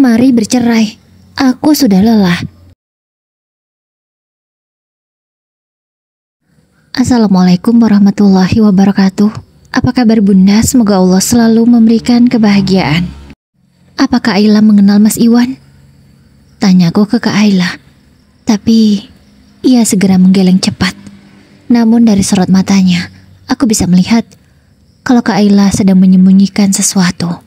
Mari bercerai. Aku sudah lelah. Assalamualaikum warahmatullahi wabarakatuh. Apa kabar Bunda? Semoga Allah selalu memberikan kebahagiaan. Apakah Ayla mengenal Mas Iwan? Tanyaku ke Kak Ayla. Tapi ia segera menggeleng cepat. Namun dari sorot matanya, aku bisa melihat kalau Kak Ayla sedang menyembunyikan sesuatu.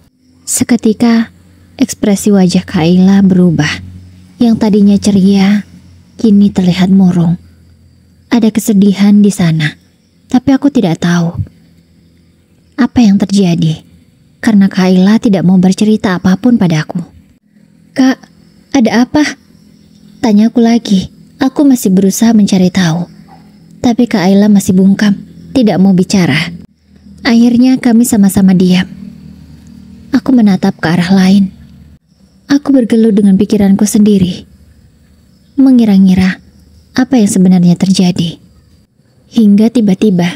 Seketika, ekspresi wajah Kak Ayla berubah. Yang tadinya ceria, kini terlihat murung. Ada kesedihan di sana, tapi aku tidak tahu apa yang terjadi karena Kak Ayla tidak mau bercerita apapun padaku. Kak, ada apa? Tanyaku lagi. Aku masih berusaha mencari tahu, tapi Kak Ayla masih bungkam, tidak mau bicara. Akhirnya kami sama-sama diam. Aku menatap ke arah lain. Aku bergelut dengan pikiranku sendiri, mengira-ngira apa yang sebenarnya terjadi. Hingga tiba-tiba,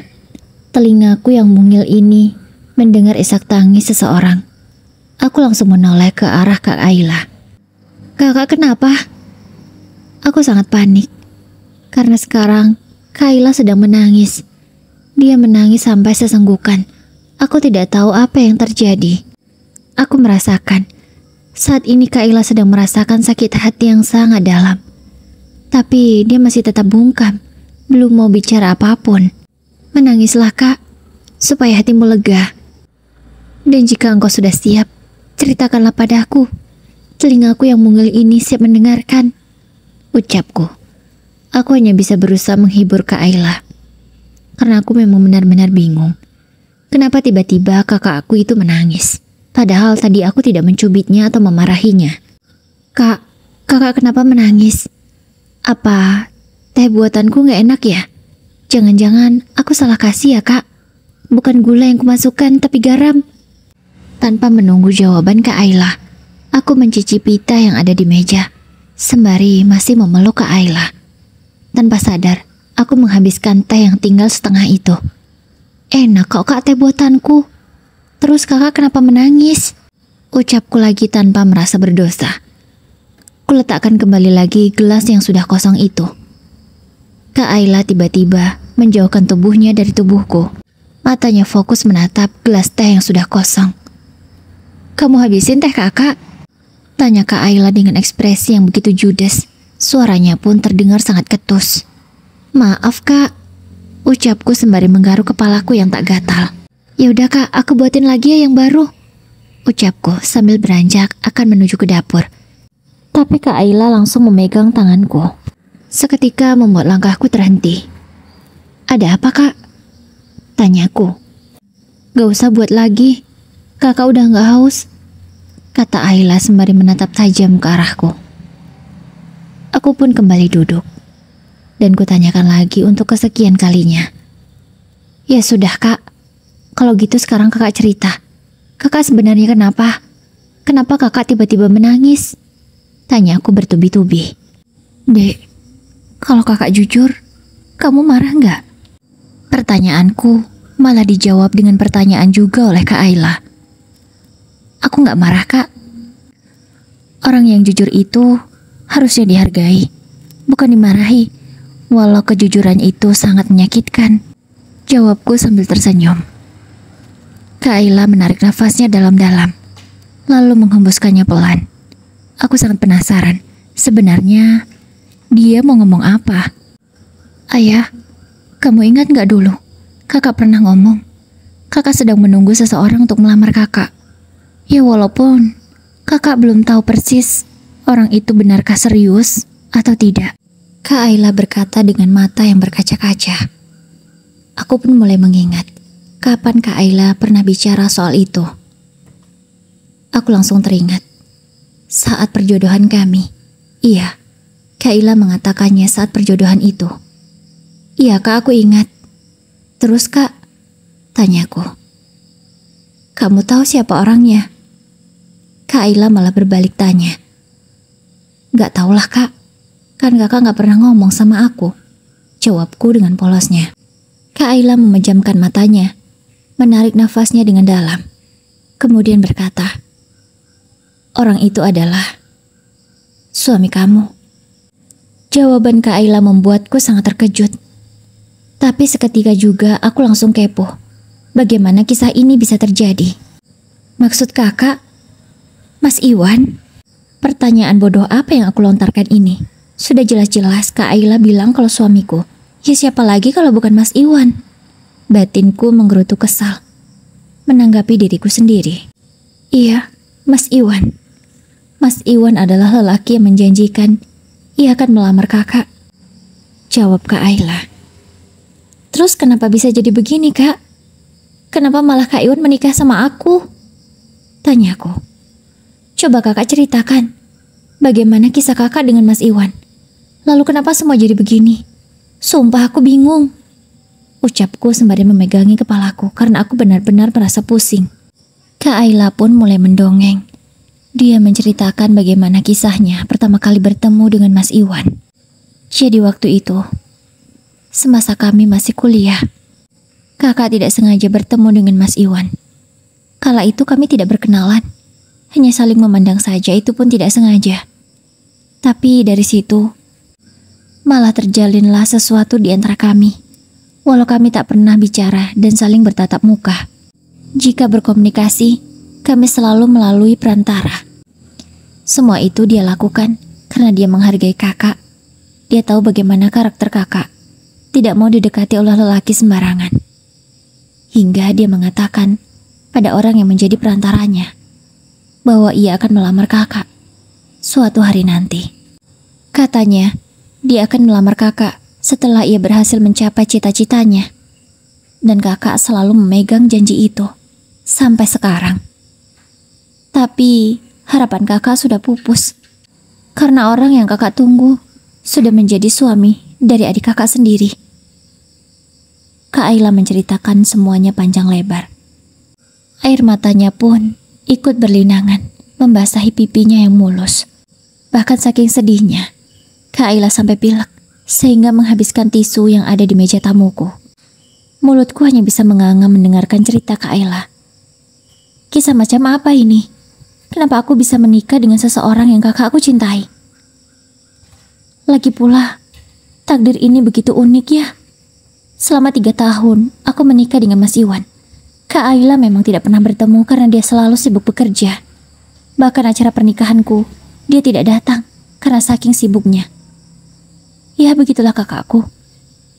telingaku yang mungil ini mendengar isak tangis seseorang. Aku langsung menoleh ke arah Kak Ayla. Kakak kenapa? Aku sangat panik, karena sekarang Kak Ayla sedang menangis. Dia menangis sampai sesenggukan. Aku tidak tahu apa yang terjadi. Aku merasakan, saat ini Kak Ayla sedang merasakan sakit hati yang sangat dalam. Tapi dia masih tetap bungkam, belum mau bicara apapun. Menangislah Kak, supaya hatimu lega. Dan jika engkau sudah siap, ceritakanlah padaku. Telingaku yang mungil ini siap mendengarkan, ucapku. Aku hanya bisa berusaha menghibur Kak Ayla, karena aku memang benar-benar bingung. Kenapa tiba-tiba kakak aku itu menangis, padahal tadi aku tidak mencubitnya atau memarahinya. Kak, kakak kenapa menangis? Apa teh buatanku gak enak ya? Jangan-jangan aku salah kasih ya Kak? Bukan gula yang kumasukkan tapi garam. Tanpa menunggu jawaban Kak Ayla, aku mencicipi teh yang ada di meja, sembari masih memeluk Kak Ayla. Tanpa sadar, aku menghabiskan teh yang tinggal setengah itu. Enak kok Kak teh buatanku. Terus kakak kenapa menangis? Ucapku lagi tanpa merasa berdosa. Kuletakkan kembali lagi gelas yang sudah kosong itu. Kak Ayla tiba-tiba menjauhkan tubuhnya dari tubuhku. Matanya fokus menatap gelas teh yang sudah kosong. Kamu habisin teh kakak? Tanya Kak Ayla dengan ekspresi yang begitu judes. Suaranya pun terdengar sangat ketus. Maaf Kak, ucapku sembari menggaruk kepalaku yang tak gatal. Ya udah Kak, aku buatin lagi ya yang baru, ucapku sambil beranjak akan menuju ke dapur. Tapi Kak Ayla langsung memegang tanganku. Seketika membuat langkahku terhenti. Ada apa Kak? Tanyaku. Gak usah buat lagi, kakak udah gak haus, kata Ayla sembari menatap tajam ke arahku. Aku pun kembali duduk, dan kutanyakan lagi untuk kesekian kalinya. Ya sudah Kak, kalau gitu sekarang kakak cerita. Kakak sebenarnya kenapa? Kenapa kakak tiba-tiba menangis? Tanya aku bertubi-tubi. Dek, kalau kakak jujur, kamu marah nggak? Pertanyaanku malah dijawab dengan pertanyaan juga oleh Kak Ayla. Aku nggak marah Kak. Orang yang jujur itu harusnya dihargai, bukan dimarahi. Walau kejujuran itu sangat menyakitkan, jawabku sambil tersenyum. Kak Ayla menarik nafasnya dalam-dalam, lalu menghembuskannya pelan. Aku sangat penasaran, sebenarnya dia mau ngomong apa? Ayah, kamu ingat gak dulu? Kakak pernah ngomong, kakak sedang menunggu seseorang untuk melamar kakak. Ya walaupun kakak belum tahu persis orang itu benarkah serius atau tidak. Kak Ayla berkata dengan mata yang berkaca-kaca. Aku pun mulai mengingat kapan Kak Ayla pernah bicara soal itu. Aku langsung teringat saat perjodohan kami. Iya, Kak Ayla mengatakannya saat perjodohan itu. Iya Kak, aku ingat. Terus Kak? Tanyaku. Kamu tahu siapa orangnya? Kak Ayla malah berbalik tanya. Gak tahulah Kak, kan kakak gak pernah ngomong sama aku, jawabku dengan polosnya. Kak Ayla memejamkan matanya, menarik nafasnya dengan dalam, kemudian berkata, Orang itu adalah suami kamu. Jawaban Kak Aila membuatku sangat terkejut. Tapi seketika juga aku langsung kepo. Bagaimana kisah ini bisa terjadi? Maksud kakak, Mas Iwan? Pertanyaan bodoh apa yang aku lontarkan ini? Sudah jelas-jelas Kak Aila bilang kalau suamiku. Ya siapa lagi kalau bukan Mas Iwan? Batinku menggerutu kesal. Menanggapi diriku sendiri. Iya, Mas Iwan. Mas Iwan adalah lelaki yang menjanjikan ia akan melamar kakak. Jawab Kak Aila. Terus kenapa bisa jadi begini, Kak? Kenapa malah Kak Iwan menikah sama aku? Tanyaku. Coba kakak ceritakan, bagaimana kisah kakak dengan Mas Iwan? Lalu kenapa semua jadi begini? Sumpah aku bingung. Ucapku sembari memegangi kepalaku karena aku benar-benar merasa pusing. Kak Aila pun mulai mendongeng. Dia menceritakan bagaimana kisahnya pertama kali bertemu dengan Mas Iwan. Jadi waktu itu, semasa kami masih kuliah, kakak tidak sengaja bertemu dengan Mas Iwan. Kala itu kami tidak berkenalan, hanya saling memandang saja, itu pun tidak sengaja. Tapi dari situ, malah terjalinlah sesuatu di antara kami. Walau kami tak pernah bicara dan saling bertatap muka. Jika berkomunikasi, kami selalu melalui perantara. Semua itu dia lakukan karena dia menghargai kakak. Dia tahu bagaimana karakter kakak. Tidak mau didekati oleh lelaki sembarangan. Hingga dia mengatakan pada orang yang menjadi perantaranya bahwa ia akan melamar kakak suatu hari nanti. Katanya, dia akan melamar kakak setelah ia berhasil mencapai cita-citanya. Dan kakak selalu memegang janji itu sampai sekarang. Tapi harapan kakak sudah pupus karena orang yang kakak tunggu sudah menjadi suami dari adik kakak sendiri. Kak Aila menceritakan semuanya panjang lebar. Air matanya pun ikut berlinangan membasahi pipinya yang mulus. Bahkan saking sedihnya, Kak Aila sampai pilek sehingga menghabiskan tisu yang ada di meja tamuku. Mulutku hanya bisa menganga mendengarkan cerita Kak Aila. Kisah macam apa ini? Kenapa aku bisa menikah dengan seseorang yang kakak aku cintai? Lagi pula, takdir ini begitu unik ya. Selama 3 tahun, aku menikah dengan Mas Iwan. Kak Aila memang tidak pernah bertemu karena dia selalu sibuk bekerja. Bahkan acara pernikahanku, dia tidak datang karena saking sibuknya. Ya begitulah kakakku.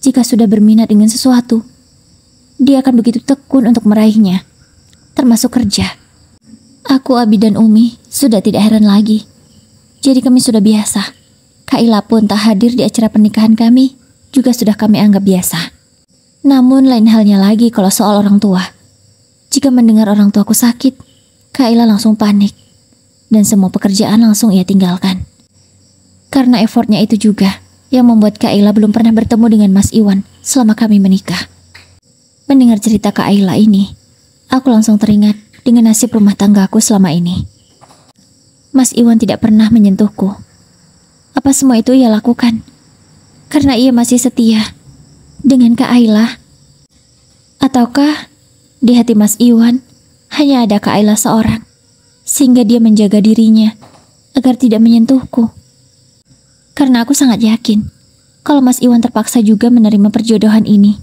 Jika sudah berminat dengan sesuatu, dia akan begitu tekun untuk meraihnya, termasuk kerja. Aku, Abi, dan Umi sudah tidak heran lagi. Jadi kami sudah biasa. Kak Aila pun tak hadir di acara pernikahan kami, juga sudah kami anggap biasa. Namun lain halnya lagi kalau soal orang tua. Jika mendengar orang tuaku sakit, Kak Aila langsung panik. Dan semua pekerjaan langsung ia tinggalkan. Karena effortnya itu juga yang membuat Kak Aila belum pernah bertemu dengan Mas Iwan selama kami menikah. Mendengar cerita Kak Aila ini, aku langsung teringat dengan nasib rumah tanggaku selama ini. Mas Iwan tidak pernah menyentuhku. Apa semua itu ia lakukan karena ia masih setia dengan Kak Aila? Ataukah di hati Mas Iwan hanya ada Kak Aila seorang, sehingga dia menjaga dirinya agar tidak menyentuhku? Karena aku sangat yakin kalau Mas Iwan terpaksa juga menerima perjodohan ini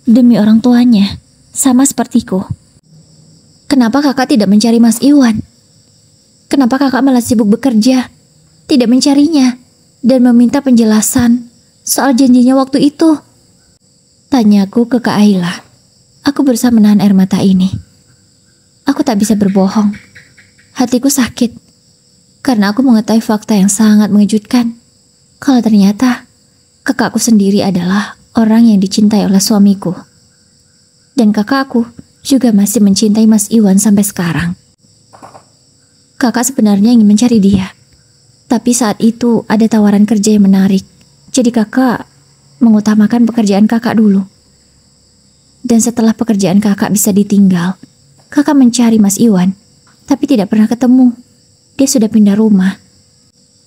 demi orang tuanya, sama sepertiku. Kenapa kakak tidak mencari Mas Iwan? Kenapa kakak malah sibuk bekerja, tidak mencarinya, dan meminta penjelasan soal janjinya waktu itu? Tanyaku ke Kak Aila. Aku berusaha menahan air mata ini. Aku tak bisa berbohong. Hatiku sakit karena aku mengetahui fakta yang sangat mengejutkan. Kalau ternyata kakakku sendiri adalah orang yang dicintai oleh suamiku. Dan kakakku juga masih mencintai Mas Iwan sampai sekarang. Kakak sebenarnya ingin mencari dia. Tapi saat itu ada tawaran kerja yang menarik. Jadi kakak mengutamakan pekerjaan kakak dulu. Dan setelah pekerjaan kakak bisa ditinggal, kakak mencari Mas Iwan, tapi tidak pernah ketemu. Dia sudah pindah rumah.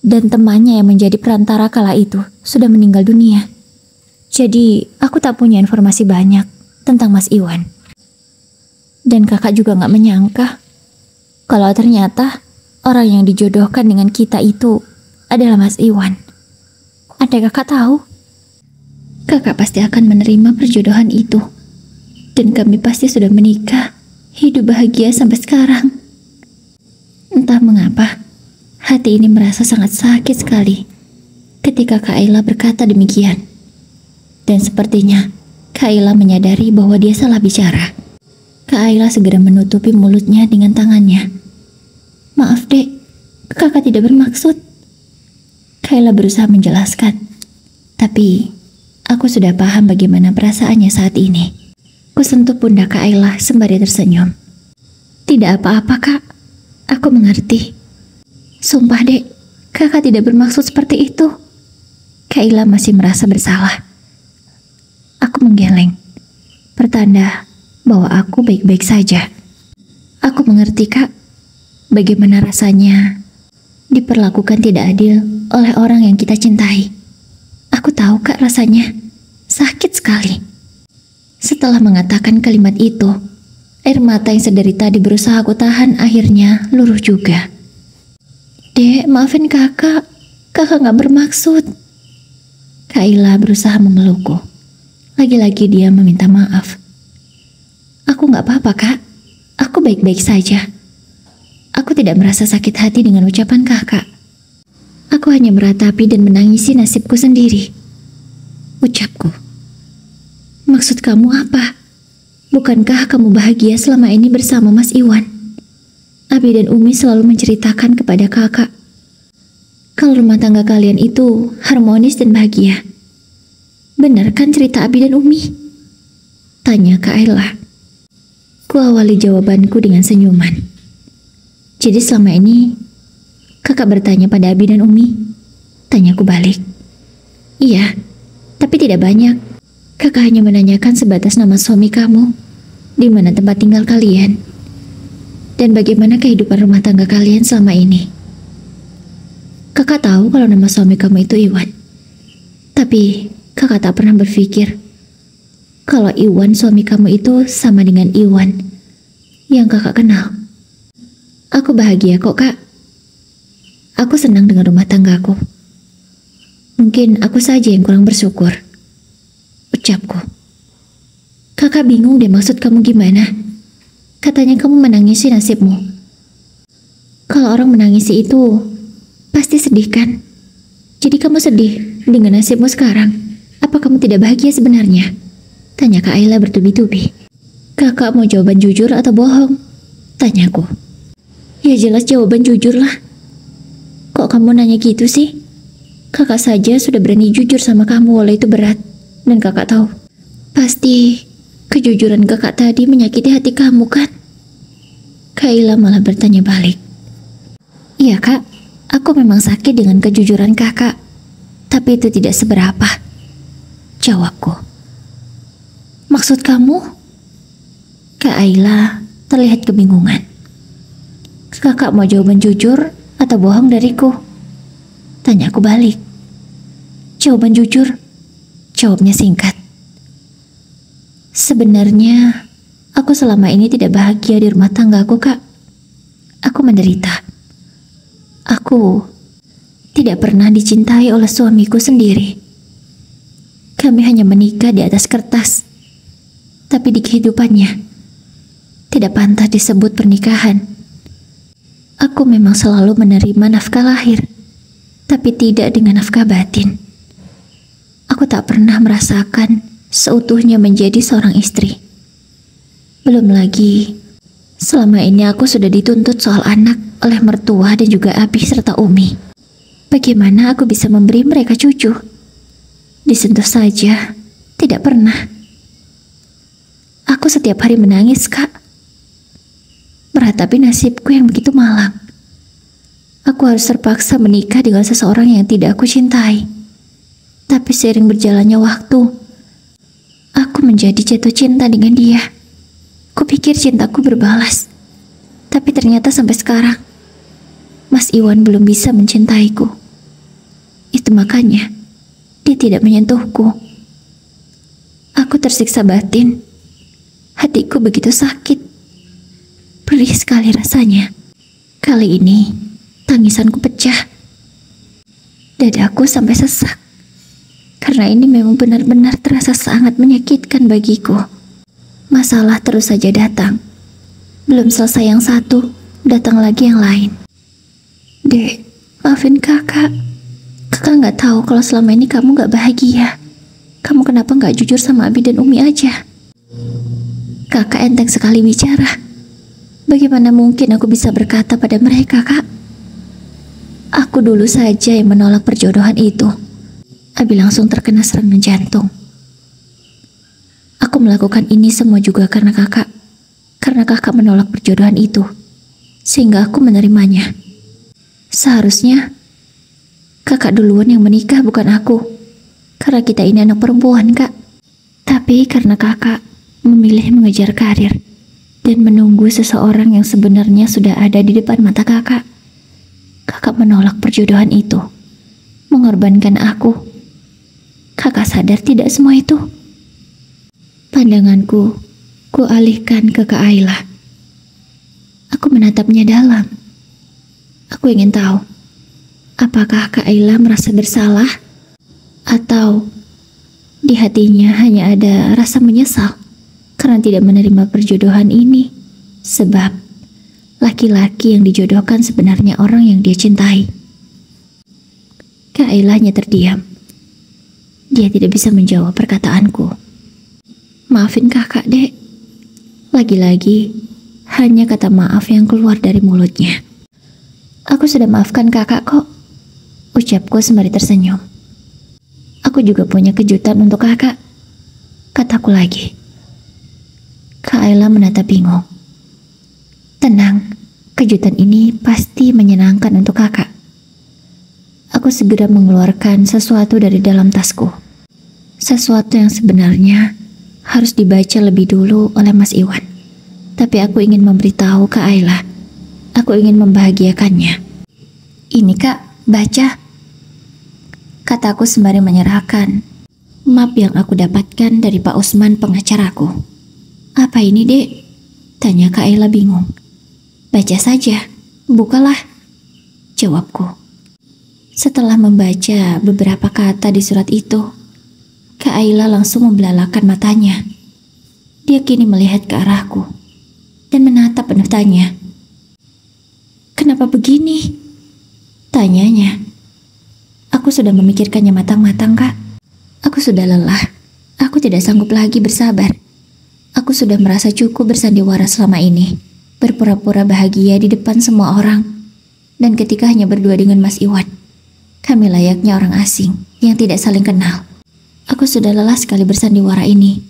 Dan temannya yang menjadi perantara kala itu sudah meninggal dunia. Jadi aku tak punya informasi banyak tentang Mas Iwan. Dan kakak juga gak menyangka kalau ternyata orang yang dijodohkan dengan kita itu adalah Mas Iwan. Andai kakak tahu, kakak pasti akan menerima perjodohan itu. Dan kami pasti sudah menikah, hidup bahagia sampai sekarang. Entah mengapa, hati ini merasa sangat sakit sekali ketika Kak Ayla berkata demikian. Dan sepertinya Kak Ayla menyadari bahwa dia salah bicara. Kak Ayla segera menutupi mulutnya dengan tangannya. Maaf dek, kakak tidak bermaksud. Kak Ayla berusaha menjelaskan. Tapi aku sudah paham bagaimana perasaannya saat ini. Kusentuh pundak Kak Ayla sembari tersenyum. Tidak apa-apa kak, aku mengerti. Sumpah dek, kakak tidak bermaksud seperti itu. Kak Ayla masih merasa bersalah. Aku menggeleng, pertanda bahwa aku baik-baik saja. Aku mengerti kak, bagaimana rasanya diperlakukan tidak adil oleh orang yang kita cintai. Aku tahu kak rasanya sakit sekali. Setelah mengatakan kalimat itu, air mata yang sedari tadi berusaha aku tahan akhirnya luruh juga. Dek, maafin kakak. Kakak gak bermaksud. Kak Ayla berusaha memelukku. Lagi-lagi dia meminta maaf. Aku gak apa-apa kak. Aku baik-baik saja. Aku tidak merasa sakit hati dengan ucapan kakak. Aku hanya meratapi dan menangisi nasibku sendiri. Ucapku. Maksud kamu apa? Bukankah kamu bahagia selama ini bersama Mas Iwan? Abi dan Umi selalu menceritakan kepada kakak kalau rumah tangga kalian itu harmonis dan bahagia. Benar kan cerita Abi dan Umi? Tanya Kak Ayla. Ku awali jawabanku dengan senyuman. Jadi selama ini kakak bertanya pada Abi dan Umi? Tanyaku balik. Iya, tapi tidak banyak. Kakak hanya menanyakan sebatas nama suami kamu, di mana tempat tinggal kalian, dan bagaimana kehidupan rumah tangga kalian selama ini. Kakak tahu kalau nama suami kamu itu Iwan. Tapi kakak tak pernah berpikir kalau Iwan suami kamu itu sama dengan Iwan yang kakak kenal. Aku bahagia kok kak. Aku senang dengan rumah tanggaku. Mungkin aku saja yang kurang bersyukur. Ucapku. Kakak bingung deh maksud kamu gimana. Katanya kamu menangisi nasibmu. Kalau orang menangisi itu pasti sedih kan? Jadi kamu sedih dengan nasibmu sekarang. Apa kamu tidak bahagia sebenarnya? Tanya Kak Ayla bertubi-tubi. Kakak mau jawaban jujur atau bohong? Tanyaku. Ya jelas jawaban jujur lah. Kok kamu nanya gitu sih? Kakak saja sudah berani jujur sama kamu walau itu berat. Dan kakak tahu, pasti kejujuran kakak tadi menyakiti hati kamu kan? Kak Ayla malah bertanya balik. Iya kak, aku memang sakit dengan kejujuran kakak. Tapi itu tidak seberapa. Jawabku. Maksud kamu? Kak Ayla terlihat kebingungan. Kakak mau jawaban jujur atau bohong dariku? Tanyaku balik. Jawaban jujur. Jawabnya singkat. Sebenarnya, aku selama ini tidak bahagia di rumah tanggaku, Kak. Aku menderita. Aku tidak pernah dicintai oleh suamiku sendiri. Kami hanya menikah di atas kertas. Tapi di kehidupannya, tidak pantas disebut pernikahan. Aku memang selalu menerima nafkah lahir, tapi tidak dengan nafkah batin. Aku tak pernah merasakan seutuhnya menjadi seorang istri. Belum lagi, selama ini aku sudah dituntut soal anak oleh mertua dan juga Abi serta Umi. Bagaimana aku bisa memberi mereka cucu? Disentuh saja, tidak pernah. Aku setiap hari menangis, Kak. Meratapi nasibku yang begitu malang. Aku harus terpaksa menikah dengan seseorang yang tidak aku cintai. Tapi seiring berjalannya waktu, aku menjadi jatuh cinta dengan dia. Kupikir cintaku berbalas. Tapi ternyata sampai sekarang, Mas Iwan belum bisa mencintaiku. Itu makanya, dia tidak menyentuhku. Aku tersiksa batin. Hatiku begitu sakit. Perih sekali rasanya. Kali ini, Tangisanku pecah. Dadaku sampai sesak. Karena ini memang benar-benar terasa sangat menyakitkan bagiku. Masalah terus saja datang. Belum selesai yang satu, datang lagi yang lain. Dek, maafin kakak. Kakak gak tahu kalau selama ini kamu gak bahagia. Kamu kenapa gak jujur sama Abi dan Umi aja? Kakak enteng sekali bicara. Bagaimana mungkin aku bisa berkata pada mereka, Kak? Aku dulu saja yang menolak perjodohan itu. Abi langsung terkena serangan jantung. Aku melakukan ini semua juga karena kakak. Karena kakak menolak perjodohan itu. Sehingga aku menerimanya. Seharusnya kakak duluan yang menikah, bukan aku. Karena kita ini anak perempuan, Kak. Tapi karena kakak memilih mengejar karir dan menunggu seseorang yang sebenarnya sudah ada di depan mata kakak, kakak menolak perjodohan itu, mengorbankan aku. Kakak sadar tidak semua itu? Pandanganku ku alihkan ke Kak Aila. Aku menatapnya dalam. Aku ingin tahu, apakah Kak Aila merasa bersalah atau di hatinya hanya ada rasa menyesal karena tidak menerima perjodohan ini, sebab laki-laki yang dijodohkan sebenarnya orang yang dia cintai. Kak Aila hanya terdiam. Dia tidak bisa menjawab perkataanku. Maafin kakak, Dek. Lagi-lagi hanya kata maaf yang keluar dari mulutnya. Aku sudah maafkan kakak kok, ucapku sembari tersenyum. Aku juga punya kejutan untuk kakak, kataku lagi. Kak Aila menatap bingung. Tenang, kejutan ini pasti menyenangkan untuk kakak. Aku segera mengeluarkan sesuatu dari dalam tasku. Sesuatu yang sebenarnya harus dibaca lebih dulu oleh Mas Iwan. Tapi aku ingin memberitahu Kak Aila. Aku ingin membahagiakannya. Ini Kak, baca. Kataku sembari menyerahkan map yang aku dapatkan dari Pak Usman, pengacaraku. Apa ini, Dek? Tanya Kak Aila bingung. Baca saja, bukalah, jawabku. Setelah membaca beberapa kata di surat itu, Kak Aila langsung membelalakan matanya. Dia kini melihat ke arahku dan menatap penuh tanya. Kenapa begini? Tanyanya. Aku sudah memikirkannya matang-matang, Kak. Aku sudah lelah. Aku tidak sanggup lagi bersabar. Aku sudah merasa cukup bersandiwara selama ini, berpura-pura bahagia di depan semua orang. Dan ketika hanya berdua dengan Mas Iwan, kami layaknya orang asing yang tidak saling kenal. Aku sudah lelah sekali bersandiwara ini.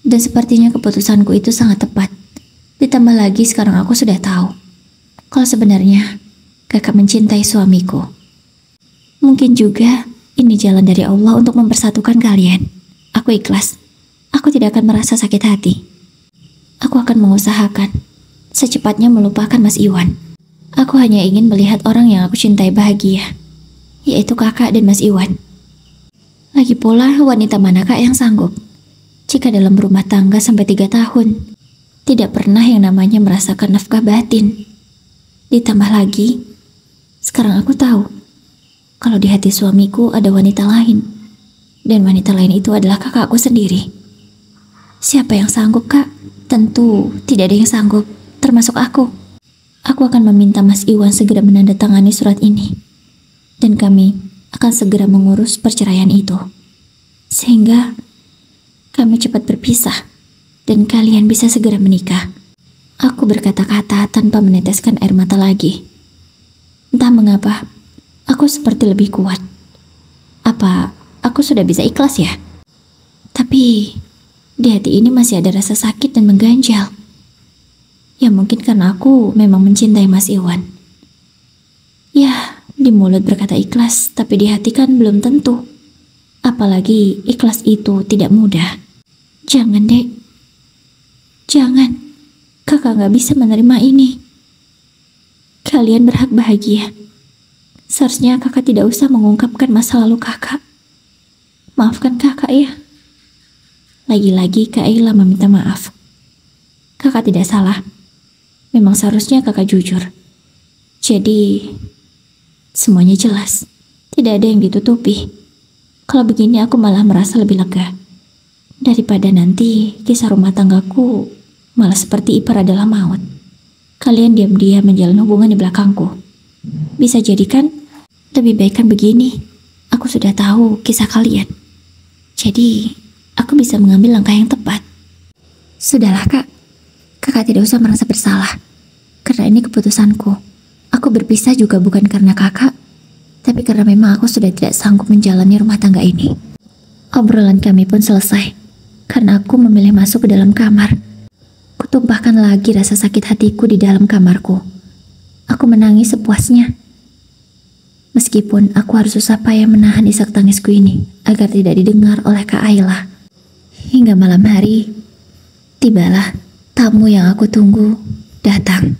Dan sepertinya keputusanku itu sangat tepat. Ditambah lagi sekarang aku sudah tahu kalau sebenarnya kakak mencintai suamiku. Mungkin juga ini jalan dari Allah untuk mempersatukan kalian. Aku ikhlas. Aku tidak akan merasa sakit hati. Aku akan mengusahakan secepatnya melupakan Mas Iwan. Aku hanya ingin melihat orang yang aku cintai bahagia, yaitu kakak dan Mas Iwan. Lagi pula, wanita manakah yang sanggup jika dalam rumah tangga sampai 3 tahun tidak pernah yang namanya merasakan nafkah batin? Ditambah lagi, sekarang aku tahu kalau di hati suamiku ada wanita lain, dan wanita lain itu adalah kakakku sendiri. Siapa yang sanggup, Kak? Tentu tidak ada yang sanggup, termasuk aku. Aku akan meminta Mas Iwan segera menandatangani surat ini, dan kami akan segera mengurus perceraian itu, sehingga kami cepat berpisah dan kalian bisa segera menikah. Aku berkata-kata tanpa meneteskan air mata lagi. Entah mengapa, aku seperti lebih kuat. Apa aku sudah bisa ikhlas ya? Tapi di hati ini masih ada rasa sakit dan mengganjal. Ya mungkin karena aku memang mencintai Mas Iwan. Ya, di mulut berkata ikhlas, tapi di hati kan belum tentu. Apalagi ikhlas itu tidak mudah. Jangan, Dek. Jangan. Kakak gak bisa menerima ini. Kalian berhak bahagia. Seharusnya kakak tidak usah mengungkapkan masa lalu kakak. Maafkan kakak ya. Lagi-lagi Kak Aila meminta maaf. Kakak tidak salah. Memang seharusnya kakak jujur. Jadi, semuanya jelas. Tidak ada yang ditutupi. Kalau begini aku malah merasa lebih lega. Daripada nanti kisah rumah tanggaku malah seperti ipar adalah maut. Kalian diam-diam menjalin hubungan di belakangku. Bisa jadi kan? Lebih baik kan begini. Aku sudah tahu kisah kalian. Jadi, aku bisa mengambil langkah yang tepat. Sudahlah kak. Kakak tidak usah merasa bersalah. Karena ini keputusanku. Aku berpisah juga bukan karena kakak, tapi karena memang aku sudah tidak sanggup menjalani rumah tangga ini. Obrolan kami pun selesai, karena aku memilih masuk ke dalam kamar. Kutumpahkan lagi rasa sakit hatiku di dalam kamarku. Aku menangis sepuasnya. Meskipun aku harus susah payah menahan isak tangisku ini, agar tidak didengar oleh Kak Ayla. Hingga malam hari, tibalah tamu yang aku tunggu datang.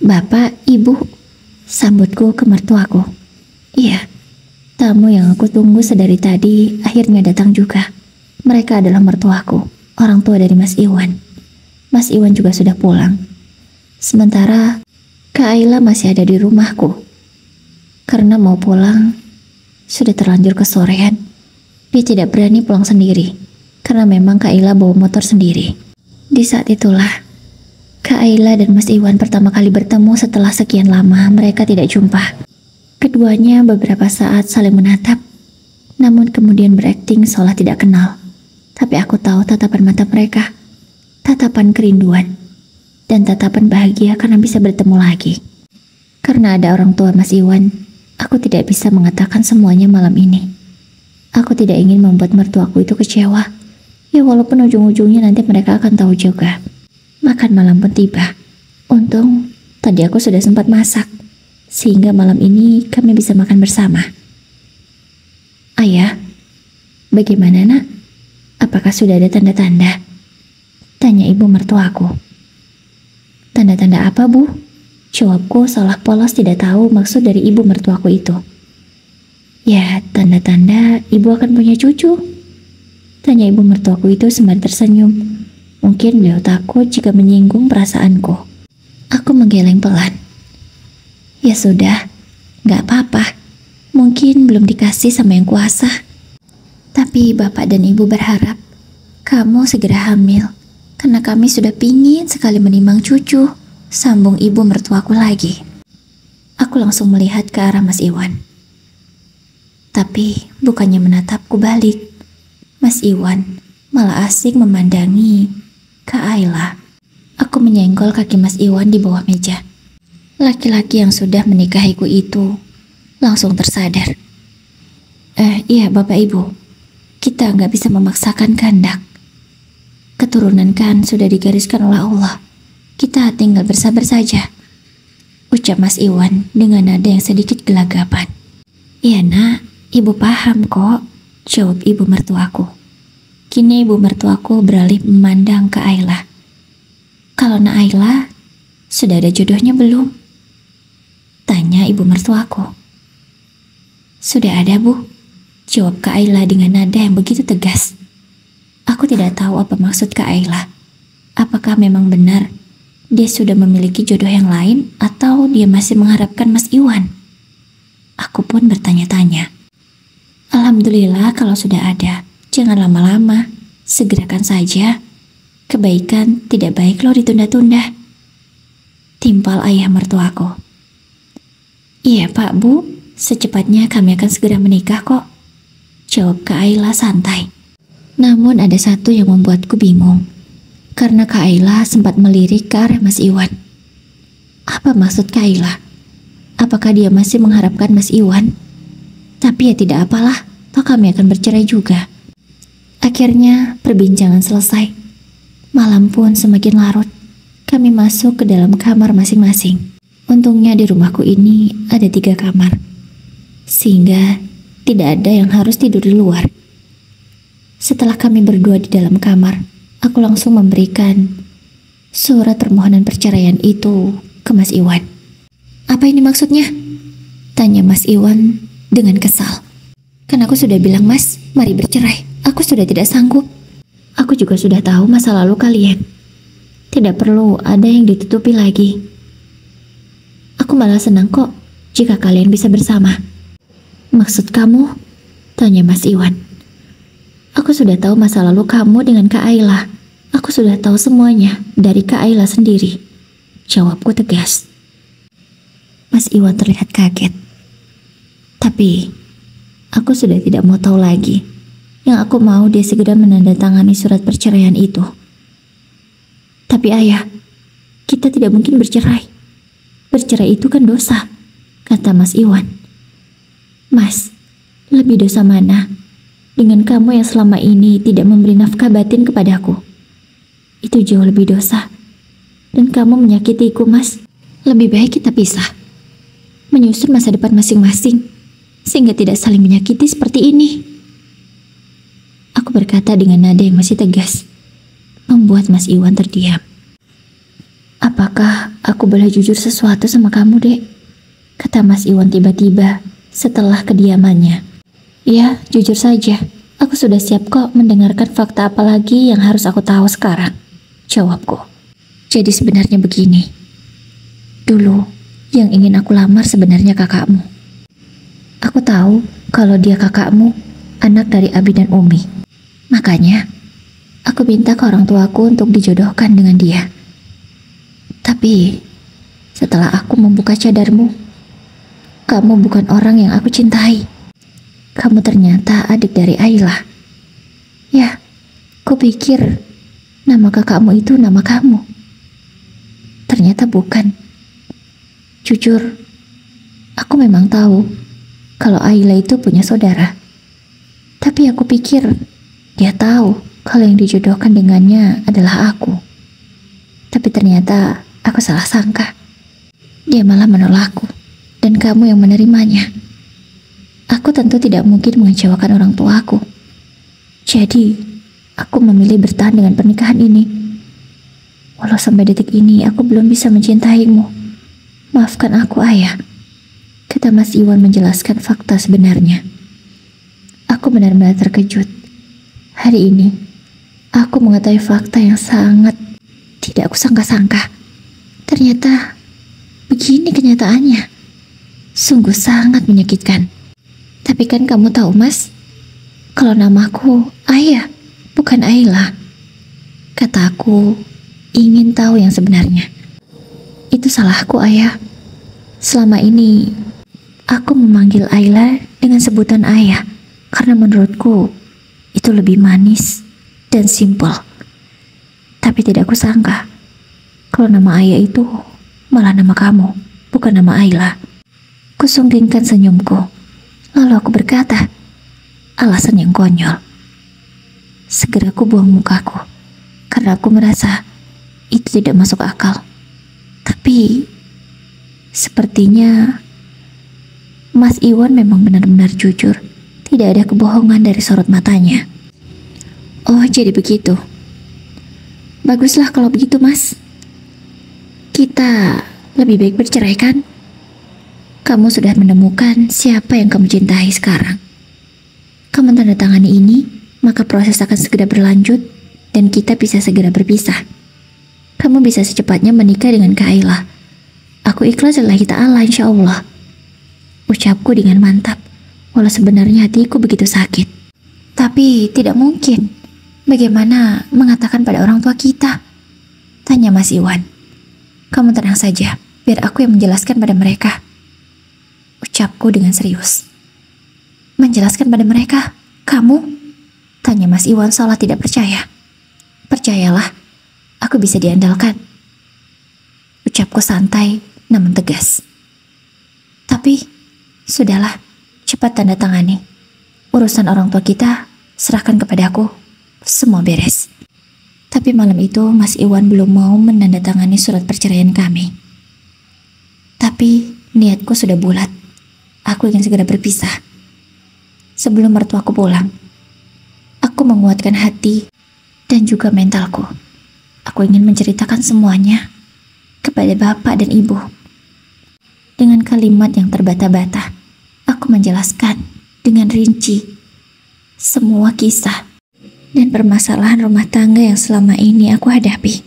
Bapak, ibu, sambutku ke mertuaku. Iya, tamu yang aku tunggu sedari tadi akhirnya datang juga. Mereka adalah mertuaku, orang tua dari Mas Iwan. Mas Iwan juga sudah pulang. Sementara Kak Ayla masih ada di rumahku. Karena mau pulang, sudah terlanjur kesorean. Dia tidak berani pulang sendiri, karena memang Kak Ayla bawa motor sendiri. Di saat itulah, Kak Ayla dan Mas Iwan pertama kali bertemu setelah sekian lama mereka tidak jumpa. Keduanya beberapa saat saling menatap, namun kemudian berakting seolah tidak kenal. Tapi aku tahu tatapan mata mereka, tatapan kerinduan, dan tatapan bahagia karena bisa bertemu lagi. Karena ada orang tua Mas Iwan, aku tidak bisa mengatakan semuanya malam ini. Aku tidak ingin membuat mertuaku itu kecewa. Ya walaupun ujung-ujungnya nanti mereka akan tahu juga. Makan malam pun tiba. Untung tadi aku sudah sempat masak, sehingga malam ini kami bisa makan bersama. Ayah, bagaimana nak? Apakah sudah ada tanda-tanda? Tanya ibu mertuaku. Tanda-tanda apa bu? Jawabku seolah polos tidak tahu maksud dari ibu mertuaku itu. Ya, tanda-tanda ibu akan punya cucu. Tanya ibu mertuaku itu sembari tersenyum. Mungkin beliau takut jika menyinggung perasaanku. Aku menggeleng pelan. Ya sudah, gak apa-apa. Mungkin belum dikasih sama yang kuasa. Tapi bapak dan ibu berharap kamu segera hamil. Karena kami sudah pingin sekali menimang cucu. Sambung ibu mertuaku lagi. Aku langsung melihat ke arah Mas Iwan. Tapi bukannya menatapku balik. Mas Iwan malah asik memandangi Kak Ayla. Aku menyenggol kaki Mas Iwan di bawah meja. Laki-laki yang sudah menikahiku itu langsung tersadar. Iya bapak ibu, kita nggak bisa memaksakan kehendak. Keturunan kan sudah digariskan oleh Allah. Kita tinggal bersabar saja, ucap Mas Iwan dengan nada yang sedikit gelagapan. Iya nak, ibu paham kok, jawab ibu mertuaku. Kini ibu mertuaku beralih memandang ke Ayla. Kalau nak Ayla, sudah ada jodohnya belum? Tanya ibu mertuaku. Sudah ada bu, jawab Kak Ayla dengan nada yang begitu tegas. Aku tidak tahu apa maksud Kak Ayla. Apakah memang benar dia sudah memiliki jodoh yang lain atau dia masih mengharapkan Mas Iwan? Aku pun bertanya-tanya. Alhamdulillah kalau sudah ada. Jangan lama-lama, segerakan saja. Kebaikan tidak baik loh ditunda-tunda. Timpal ayah mertuaku. Iya pak bu, secepatnya kami akan segera menikah kok, jawab Kak Ayla santai. Namun ada satu yang membuatku bingung. Karena Kak Ayla sempat melirik ke arah Mas Iwan. Apa maksud Kak Ayla? Apakah dia masih mengharapkan Mas Iwan? Tapi ya tidak apalah, toh kami akan bercerai juga. Akhirnya perbincangan selesai. Malam pun semakin larut. Kami masuk ke dalam kamar masing-masing. Untungnya di rumahku ini ada 3 kamar, sehingga tidak ada yang harus tidur di luar. Setelah kami berdua di dalam kamar, aku langsung memberikan surat permohonan perceraian itu ke Mas Iwan. Apa ini maksudnya? Tanya Mas Iwan dengan kesal. Kan aku sudah bilang mas, mari bercerai. Aku sudah tidak sanggup. Aku juga sudah tahu masa lalu kalian. Tidak perlu ada yang ditutupi lagi. Aku malah senang kok jika kalian bisa bersama. Maksud kamu? Tanya Mas Iwan. Aku sudah tahu masa lalu kamu dengan Kak Ayla. Aku sudah tahu semuanya dari Kak Ayla sendiri. Jawabku tegas. Mas Iwan terlihat kaget. Tapi aku sudah tidak mau tahu lagi. Yang aku mau dia segera menandatangani surat perceraian itu. Tapi ayah, kita tidak mungkin bercerai. Bercerai itu kan dosa, kata Mas Iwan. Mas, lebih dosa mana? Dengan kamu yang selama ini tidak memberi nafkah batin kepadaku. Itu jauh lebih dosa. Dan kamu menyakitiku, Mas. Lebih baik kita pisah. Menyusun masa depan masing-masing. Sehingga tidak saling menyakiti seperti ini. Aku berkata dengan nada yang masih tegas. Membuat Mas Iwan terdiam. Apakah aku boleh jujur sesuatu sama kamu, Dek? Kata Mas Iwan tiba-tiba setelah kediamannya. Ya, jujur saja. Aku sudah siap kok mendengarkan fakta apa lagi yang harus aku tahu sekarang. Jawabku. Jadi sebenarnya begini. Dulu, yang ingin aku lamar sebenarnya kakakmu. Aku tahu kalau dia kakakmu, anak dari Abi dan Umi. Makanya, aku minta ke orang tuaku untuk dijodohkan dengan dia. Tapi, setelah aku membuka cadarmu, kamu bukan orang yang aku cintai. Kamu ternyata adik dari Ayla. Ya, kupikir nama kakakmu itu nama kamu. Ternyata bukan. Jujur, aku memang tahu kalau Ayla itu punya saudara. Tapi aku pikir dia tahu kalau yang dijodohkan dengannya adalah aku. Tapi ternyata aku salah sangka. Dia malah menolakku dan kamu yang menerimanya. Aku tentu tidak mungkin mengecewakan orang tuaku. Jadi, aku memilih bertahan dengan pernikahan ini. Walau sampai detik ini aku belum bisa mencintaimu. Maafkan aku, ayah. Kata Mas Iwan menjelaskan fakta sebenarnya. Aku benar-benar terkejut. Hari ini, aku mengetahui fakta yang sangat tidak aku sangka-sangka. Ternyata, begini kenyataannya. Sungguh sangat menyakitkan. Tapi kan kamu tahu, Mas, kalau namaku Ayah, bukan Ayla. Kataku ingin tahu yang sebenarnya. Itu salahku, ayah. Selama ini, aku memanggil Ayla dengan sebutan ayah, karena menurutku itu lebih manis dan simpel. Tapi tidak kusangka, kalau nama ayah itu malah nama kamu, bukan nama Ayla. Kusunggingkan senyumku. Lalu aku berkata, alasan yang konyol. Segera aku buang mukaku, karena aku merasa itu tidak masuk akal. Tapi, sepertinya Mas Iwan memang benar-benar jujur. Tidak ada kebohongan dari sorot matanya. Oh, jadi begitu. Baguslah kalau begitu, Mas. Kita lebih baik bercerai kan? Kamu sudah menemukan siapa yang kamu cintai sekarang. Kamu tanda tangani ini, maka proses akan segera berlanjut dan kita bisa segera berpisah. Kamu bisa secepatnya menikah dengan Kak Ayla. Aku ikhlas lillahi ta'ala, insya Allah. Ucapku dengan mantap, walau sebenarnya hatiku begitu sakit. Tapi tidak mungkin. Bagaimana mengatakan pada orang tua kita? Tanya Mas Iwan. Kamu tenang saja, biar aku yang menjelaskan pada mereka. Ucapku dengan serius. Menjelaskan pada mereka? Kamu? Tanya Mas Iwan seolah tidak percaya. Percayalah, aku bisa diandalkan. Ucapku santai namun tegas. Tapi, sudahlah, cepat tanda tangani. Urusan orang tua kita, serahkan kepadaku. Semua beres. Tapi malam itu Mas Iwan belum mau menandatangani surat perceraian kami. Tapi niatku sudah bulat. Aku ingin segera berpisah. Sebelum mertuaku pulang, aku menguatkan hati dan juga mentalku. Aku ingin menceritakan semuanya kepada bapak dan ibu. Dengan kalimat yang terbata-bata, aku menjelaskan dengan rinci semua kisah dan permasalahan rumah tangga yang selama ini aku hadapi.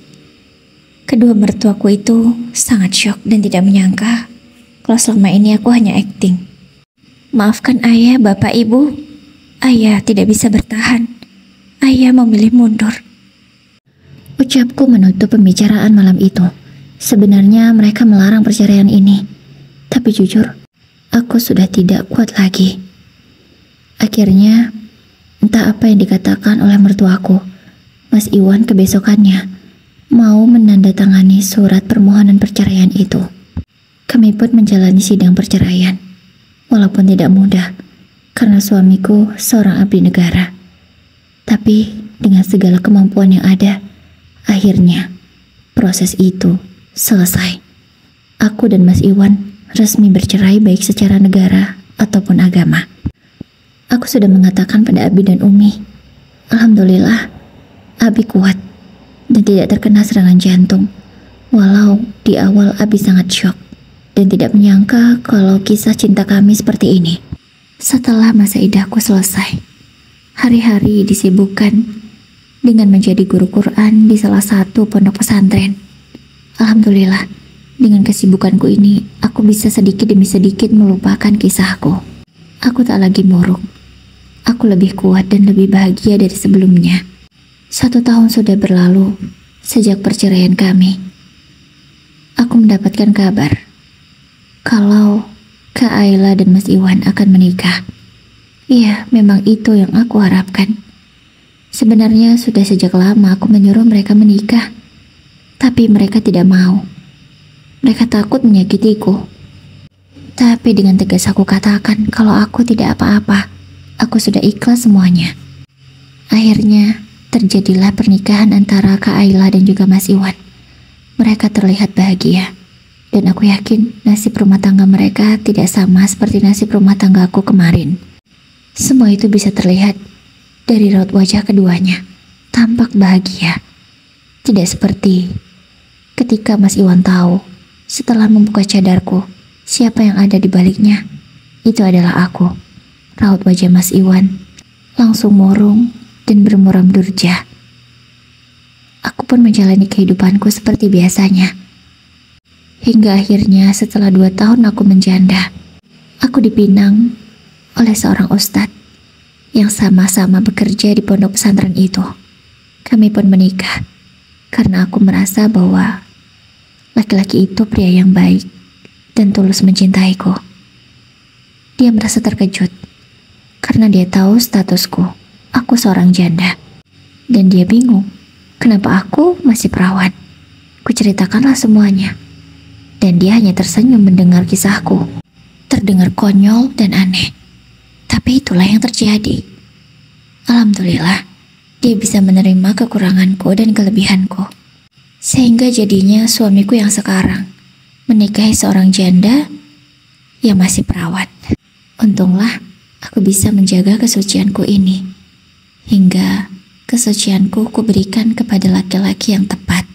Kedua mertuaku itu sangat syok dan tidak menyangka kalau selama ini aku hanya acting. Maafkan ayah, bapak, ibu. Ayah tidak bisa bertahan. Ayah memilih mundur. Ucapku menutup pembicaraan malam itu. Sebenarnya mereka melarang perceraian ini. Tapi jujur, aku sudah tidak kuat lagi. Akhirnya, entah apa yang dikatakan oleh mertuaku, Mas Iwan kebesokannya mau menandatangani surat permohonan perceraian itu. Kami pun menjalani sidang perceraian. Walaupun tidak mudah, karena suamiku seorang abdi negara. Tapi dengan segala kemampuan yang ada, akhirnya proses itu selesai. Aku dan Mas Iwan resmi bercerai baik secara negara ataupun agama. Aku sudah mengatakan pada Abi dan Umi, alhamdulillah, Abi kuat dan tidak terkena serangan jantung. Walau di awal Abi sangat syok dan tidak menyangka kalau kisah cinta kami seperti ini. Setelah masa idahku selesai, hari-hari disibukkan dengan menjadi guru Quran di salah satu pondok pesantren. Alhamdulillah, dengan kesibukanku ini, aku bisa sedikit demi sedikit melupakan kisahku. Aku tak lagi murung. Aku lebih kuat dan lebih bahagia dari sebelumnya. 1 tahun sudah berlalu sejak perceraian kami. Aku mendapatkan kabar kalau Kak Ayla dan Mas Iwan akan menikah. Iya, memang itu yang aku harapkan. Sebenarnya sudah sejak lama aku menyuruh mereka menikah, tapi mereka tidak mau. Mereka takut menyakitiku. Tapi dengan tegas aku katakan kalau aku tidak apa-apa. Aku sudah ikhlas semuanya. Akhirnya terjadilah pernikahan antara Kak Ayla dan juga Mas Iwan. Mereka terlihat bahagia. Dan aku yakin nasib rumah tangga mereka tidak sama seperti nasib rumah tangga aku kemarin. Semua itu bisa terlihat dari raut wajah keduanya. Tampak bahagia. Tidak seperti ketika Mas Iwan tahu setelah membuka cadarku, siapa yang ada di baliknya. Itu adalah aku. Raut wajah Mas Iwan langsung murung dan bermuram durja. Aku pun menjalani kehidupanku seperti biasanya. Hingga akhirnya setelah 2 tahun aku menjanda, aku dipinang oleh seorang ustadz yang sama-sama bekerja di pondok pesantren itu. Kami pun menikah karena aku merasa bahwa laki-laki itu pria yang baik dan tulus mencintaiku. Dia merasa terkejut karena dia tahu statusku. Aku seorang janda. Dan dia bingung kenapa aku masih perawan. Kuceritakanlah semuanya. Dan dia hanya tersenyum mendengar kisahku. Terdengar konyol dan aneh. Tapi itulah yang terjadi. Alhamdulillah, dia bisa menerima kekuranganku dan kelebihanku. Sehingga jadinya suamiku yang sekarang menikahi seorang janda yang masih perawat. Untunglah aku bisa menjaga kesucianku ini. Hingga kesucianku kuberikan kepada laki-laki yang tepat.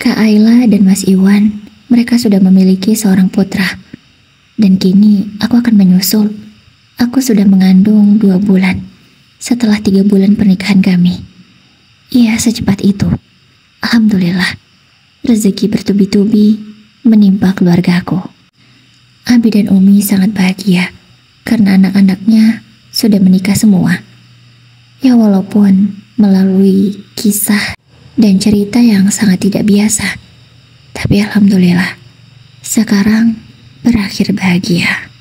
Kak Ayla dan Mas Iwan, mereka sudah memiliki seorang putra. Dan kini aku akan menyusul. Aku sudah mengandung 2 bulan setelah 3 bulan pernikahan kami. Iya, secepat itu. Alhamdulillah, rezeki bertubi-tubi menimpa keluargaku. Abi dan Umi sangat bahagia karena anak-anaknya sudah menikah semua. Ya, walaupun melalui kisah dan cerita yang sangat tidak biasa, tapi alhamdulillah sekarang berakhir bahagia.